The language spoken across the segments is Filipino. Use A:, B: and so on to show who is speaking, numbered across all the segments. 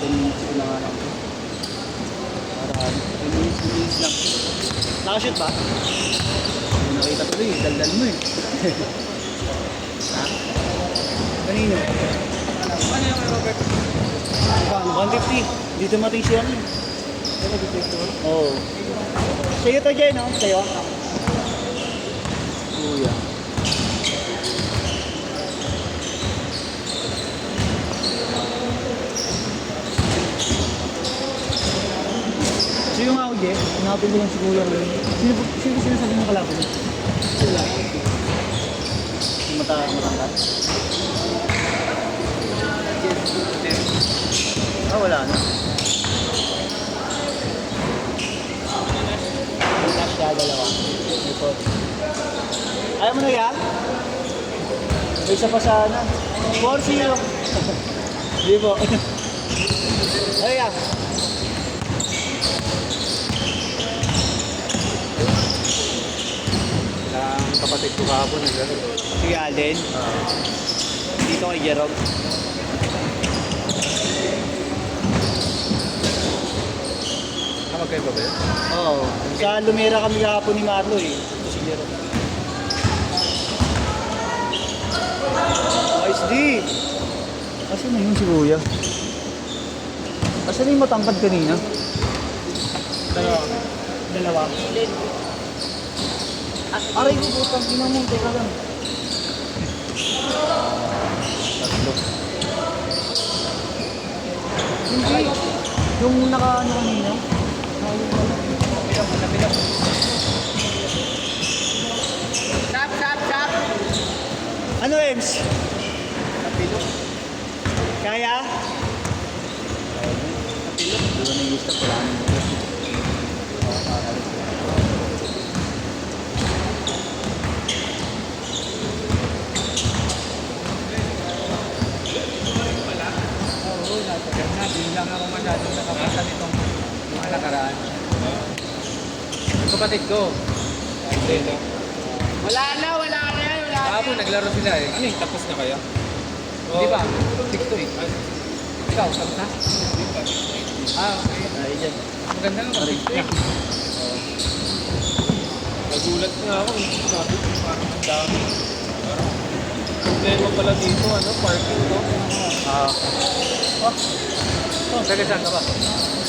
A: 10 minutes ko na nga lang. Para 10 minutes lang. Nakashoot ba? Hindi nakita tuloy, daldal mo eh. Ha? Kanino?
B: Ano yung kay Robert?
A: 150. Dito matay siya ano.
B: Ano detector?
A: Oo. Sa'yo to dyan, no? Sa'yo? Kuya. Sino nga ako, Jeff? Hanapin ko lang si Kuya. Sino sinasabi mo kalaban niya?
B: Sila.
A: Matangkat? Ah, wala na. Flash siya, dalawa. Report. Ayaw mo na yan? May isa pa sana. 4-0. Hindi po. Ay, yan.
B: Ang kapatid ko kahapon naglaro.
A: Si Alden. Dito kay Jerome.
B: Magkaiba ba yun?
A: Oo. Sa Lumera kami kahapon ni Marlo eh. Si Jerome. Nice D. Asan na yun si Kuya? Asan na yung matangkad kanina? Dalawa. Aray ko putang ina mo. Teka lang. Tatlo. Hindi. Yung naka-ano kanina? Stop! Ano, Ems? Napilo. Kaya? Napilo. Hindi ko nag-gusto. Wala nang gusto.
B: Oo, natagal na. Di lang ako masyadong nakapasa nitong mga nakaraan. Yung kapatid ko.
A: Wala na yan.
B: Kahapon naglaro sila eh. Ano yung tapos na kayo? Di ba? 6-8. Ikaw, tapos na? Ah, okay.
A: Ay, dyan.
B: Maganda nga mag 6-8. Nagulat nga ako. Sabi ko parang ang dami. Problema pala dito, ano, parking to. Taga saan ka ba?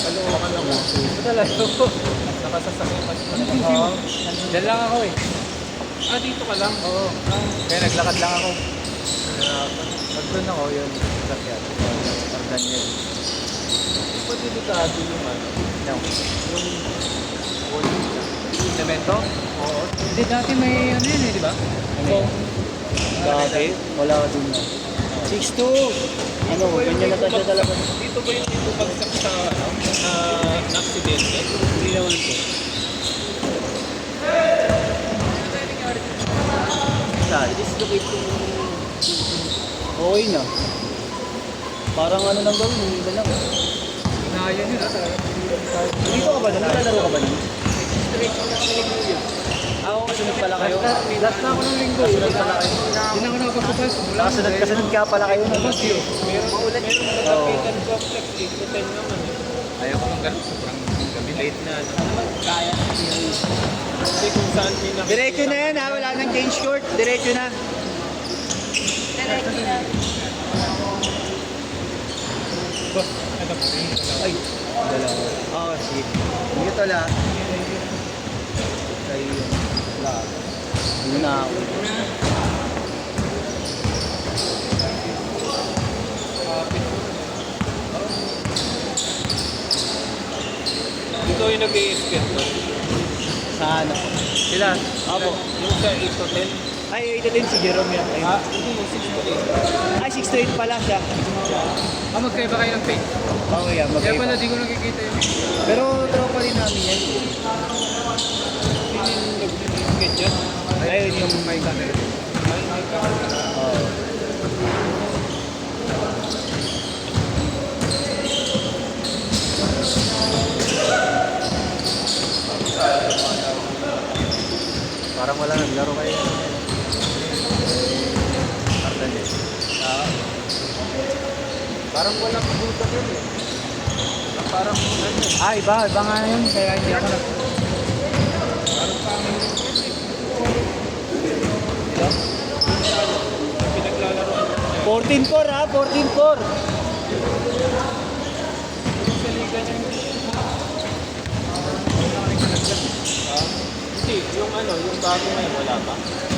B: Kalookan lang ako. Talaga ko. Nakasasakay pa siya. Diyan lang ako eh. Ah, dito ka lang? Oo. Kaya naglakad lang ako. Pag doon ako, yun. Sakyan. Pag Daniel. Pa delikado yung ano. Yung semento? Oo. Hindi, dati may ano yun eh, di ba?
A: Dati, wala ka din na. 6'2". Ano, ganyan na tayo talaga.
B: Dito ba yung dito bagsak sa ano, na aksidente?
A: Hindi naman po. Saan? Dislocate ko. Okay na. Parang ano lang gawin, hindi na lang.
B: Inayan yun talaga.
A: Dito ka ba na? Nalalaro ka ba niyo? Ako, kasunod pala kayo.
B: Last na ako ng linggo.
A: Kasunod pala kayo.
B: Hindi na ako nakapasukas.
A: Kasunod ka pala kayo ng Basyo.
B: Meron maulan yung nagkapitan complex. 8 to 10 naman. Ayaw ko ng ganun. Sobrang gabi. Late na.
A: Kaya.
B: Kasi kung saan may nakikita.
A: Diretso na yan ha, wala nang change court. Diretso na.
B: Boss, ano pa rin?
A: Ay, dalawa. Oo, sige. Dito lang. Kayo yun. Wala. Yun na ako.
B: Dito yung nag-i-skate to.
A: Saan ako?
B: Sila?
A: Apo.
B: Yung sa 8 to 10?
A: Ay, 8 to 10 si Jerome yan. Ayun.
B: Hindi yung 6 to 8.
A: Ay, 6 to 8 pala siya.
B: Magkaiba kayo ng pay?
A: Oo, yan.
B: Kaya
A: Magkaiba.
B: pala di ko nakikita yun.
A: Pero tropa rin namin yan.
B: Sino yung nag-skate dyan?
A: Ayun yung
B: may camera. May camera.
A: Oo. Parang wala naglaro kayo. Ardan eh.
B: Parang walang buta yun eh. Parang ano.
A: Iba nga yun. Kaya hindi ako nag...
B: Parang pangin yung pinaglalaroan.
A: 14-4 ha, 14-4.
B: Sa liga niya. Hindi, yung ano, yung bago ngayon, wala pa?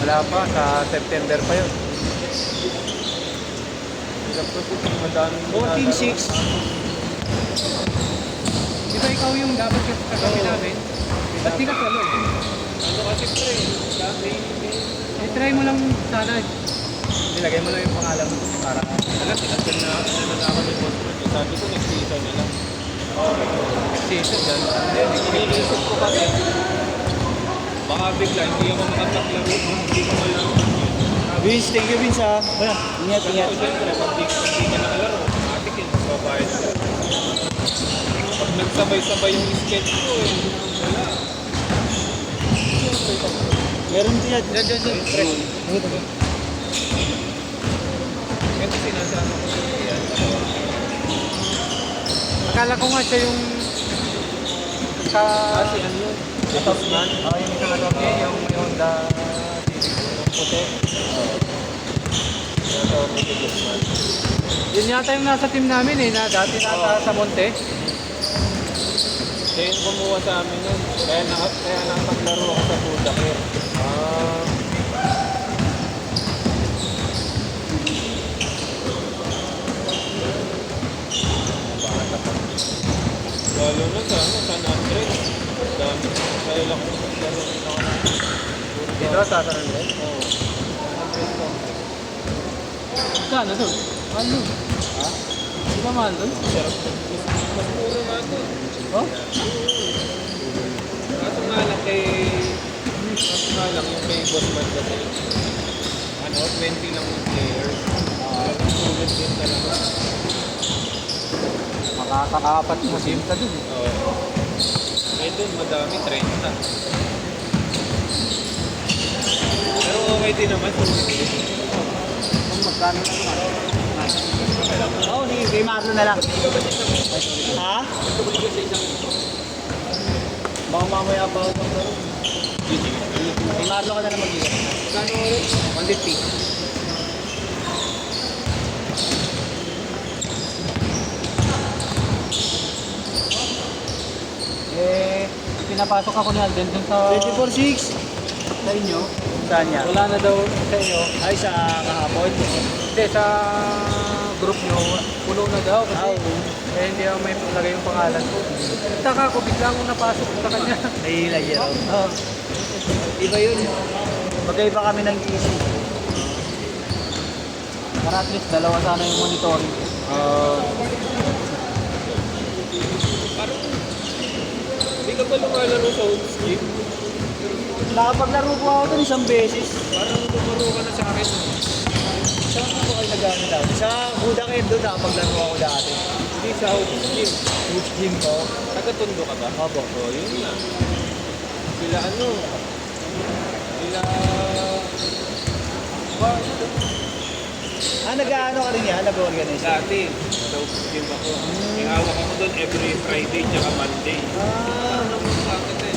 B: Wala pa, sa September pa yun. Madaming
A: 14-6.
C: Di ba ikaw yung dapat katabi namin? Ba't di ka talo?
B: Ano kasi pre, dami.
C: I-try mo lang sana.
B: Nilagay mo lang yung pangalan mo para... Alam, tinagkan na ako ni Boss Bro. Sabi ko, next season na lang. Next season, yan. Iniisip ko kasi, baka bigla, hindi ako makataklaro. Hindi ko malaro.
A: Vince, thank you Vince ha. Ingat, ingat.
B: So, syempre, pag di ka nakalaro, automatic yun. So, bayad ka. Pag nagsabay-sabay yung sketch ko, wala.
A: Meron din yan.
B: Diyan, pre. Ito sinasama ko yan.
C: Akala ko nga siya yung sa...
B: Kasi ano yun? The Tosman?
C: yung isang ano yung Honda
B: Yung puti? Tinatawag ko The Tosman.
C: Yun yata yung nasa team namin eh, na dati nasa sa Monte.
B: Siya yung kumuha sa amin yun. Kaya nakapaglaro ako sa Budakir. Lalo na sa ano, San Andres. Dami. Kaya lang ko naglaro din ako.
C: Dito sa San Andres.
B: Oo.
C: Kano doon? Mahal doon.
B: Ha?
C: Di ba mahal doon?
B: Sarap. Mas mura nga ito.
C: Oh?
B: Kaso nga lang yung kay Bossman kasi. Ano, 20 lang yung players. Sulit din talaga.
C: Makakaapat mo team ka doon.
B: Oo. Eh doon madami, 30. Pero okay din naman.
C: Kung magkano na naman.
A: Oo, sige, kay Marlo na lang. Ha? Baka mamaya pa ako magkaroon. Kay Marlo ka na lang mag-iwan.
B: Kano ulit?
A: 150.
C: Pinapasok ako ni Alden dun sa...
A: 24-6. Sa inyo? Saan niya?
C: Wala na daw sa inyo.
A: Ay, sa kahapon.
C: Hindi, sa group nyo, puno na daw kasi hindi ako may lagay yung pangalan ko. Taka ko, bigla akong napasok sa kanya.
A: Nahihila yan. Oo. Iba yun. Magkaiba kami ng GC.
C: Para at least dalawa sana yung monitoring.
B: Parang hindi ka ba lumalaro sa old scheme?
A: Nakapaglaro po ako doon isang beses.
B: Parang tumuro ka na sa akin.
A: Saan po kayo nag-ano dati? Sa Budakir doon nakapaglaro ako dati.
B: Hindi sa old scheme.
A: Huge gym ko.
B: Taga-Tondo ka ba?
A: Opo.
B: Oo, yun na. Sila ano? Sila...
A: Nag-ano ka rin yan? Nag-organize?
B: Dati, sa old scheme ako. May hawak ako doon every Friday tsaka Monday. Ano mo sa akin eh?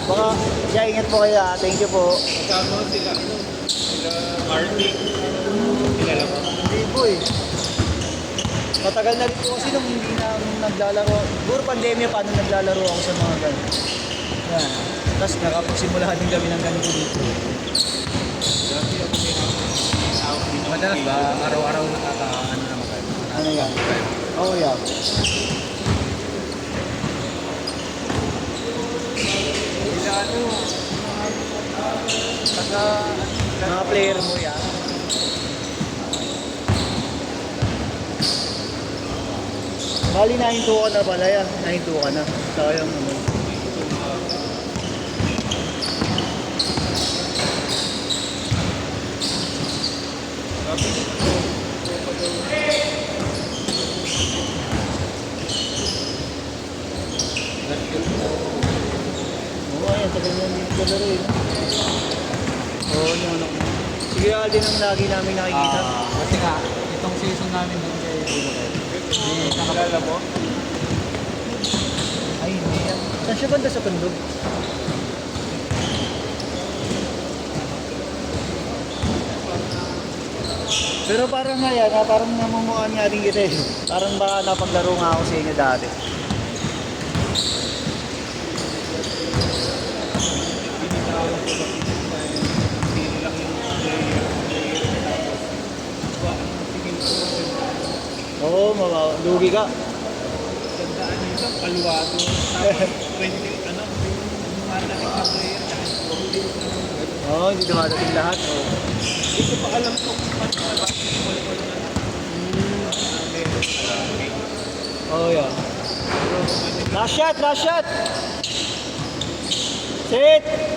A: Baka, siya ingat po kayo ha. Thank you po.
B: Kasama sila, ano? Sila Marty. Sila lang.
A: Hindi po eh. Matagal na rin po kasi nung hindi na naglalaro. Siguro pandemya pa nung naglalaro ako sa mga ganun. Yan. Tapos nakapagsimula din kami ng ganito dito.
B: Dati ako may hawak din ako.
C: Madalas ba, araw-araw nakaka-ano naman kayo?
A: Ano yan? Oo yan.
C: Sila ano, taga...
A: Mga player mo yan. Bali, nahinto ka na pala yan. Nahinto ka na. Saka yung ano. Oo, ayan. Tagal niya hindi ko laro eh. Oo, yung ano. Sige, Alden ang lagi namin nakikita.
C: Kasi nga, itong season namin din kay
B: Nakalala mo?
A: Ay, hindi yan. Saan siya banda sa Tondo? Pero parang nga yan, parang namumuhaan nga din kita eh. Parang baka napaglaro nga ako sa inyo dati. Oo, lugi ka.
B: Tandaan dito, kaluwado. Tapos 20, ano, matarik na player.
A: Oo, hindi dumadating lahat. Oo.
B: Hindi ko pa alam kung ano na basketball ko na.
A: Oh, yeah. Last shot, last shot! Sit!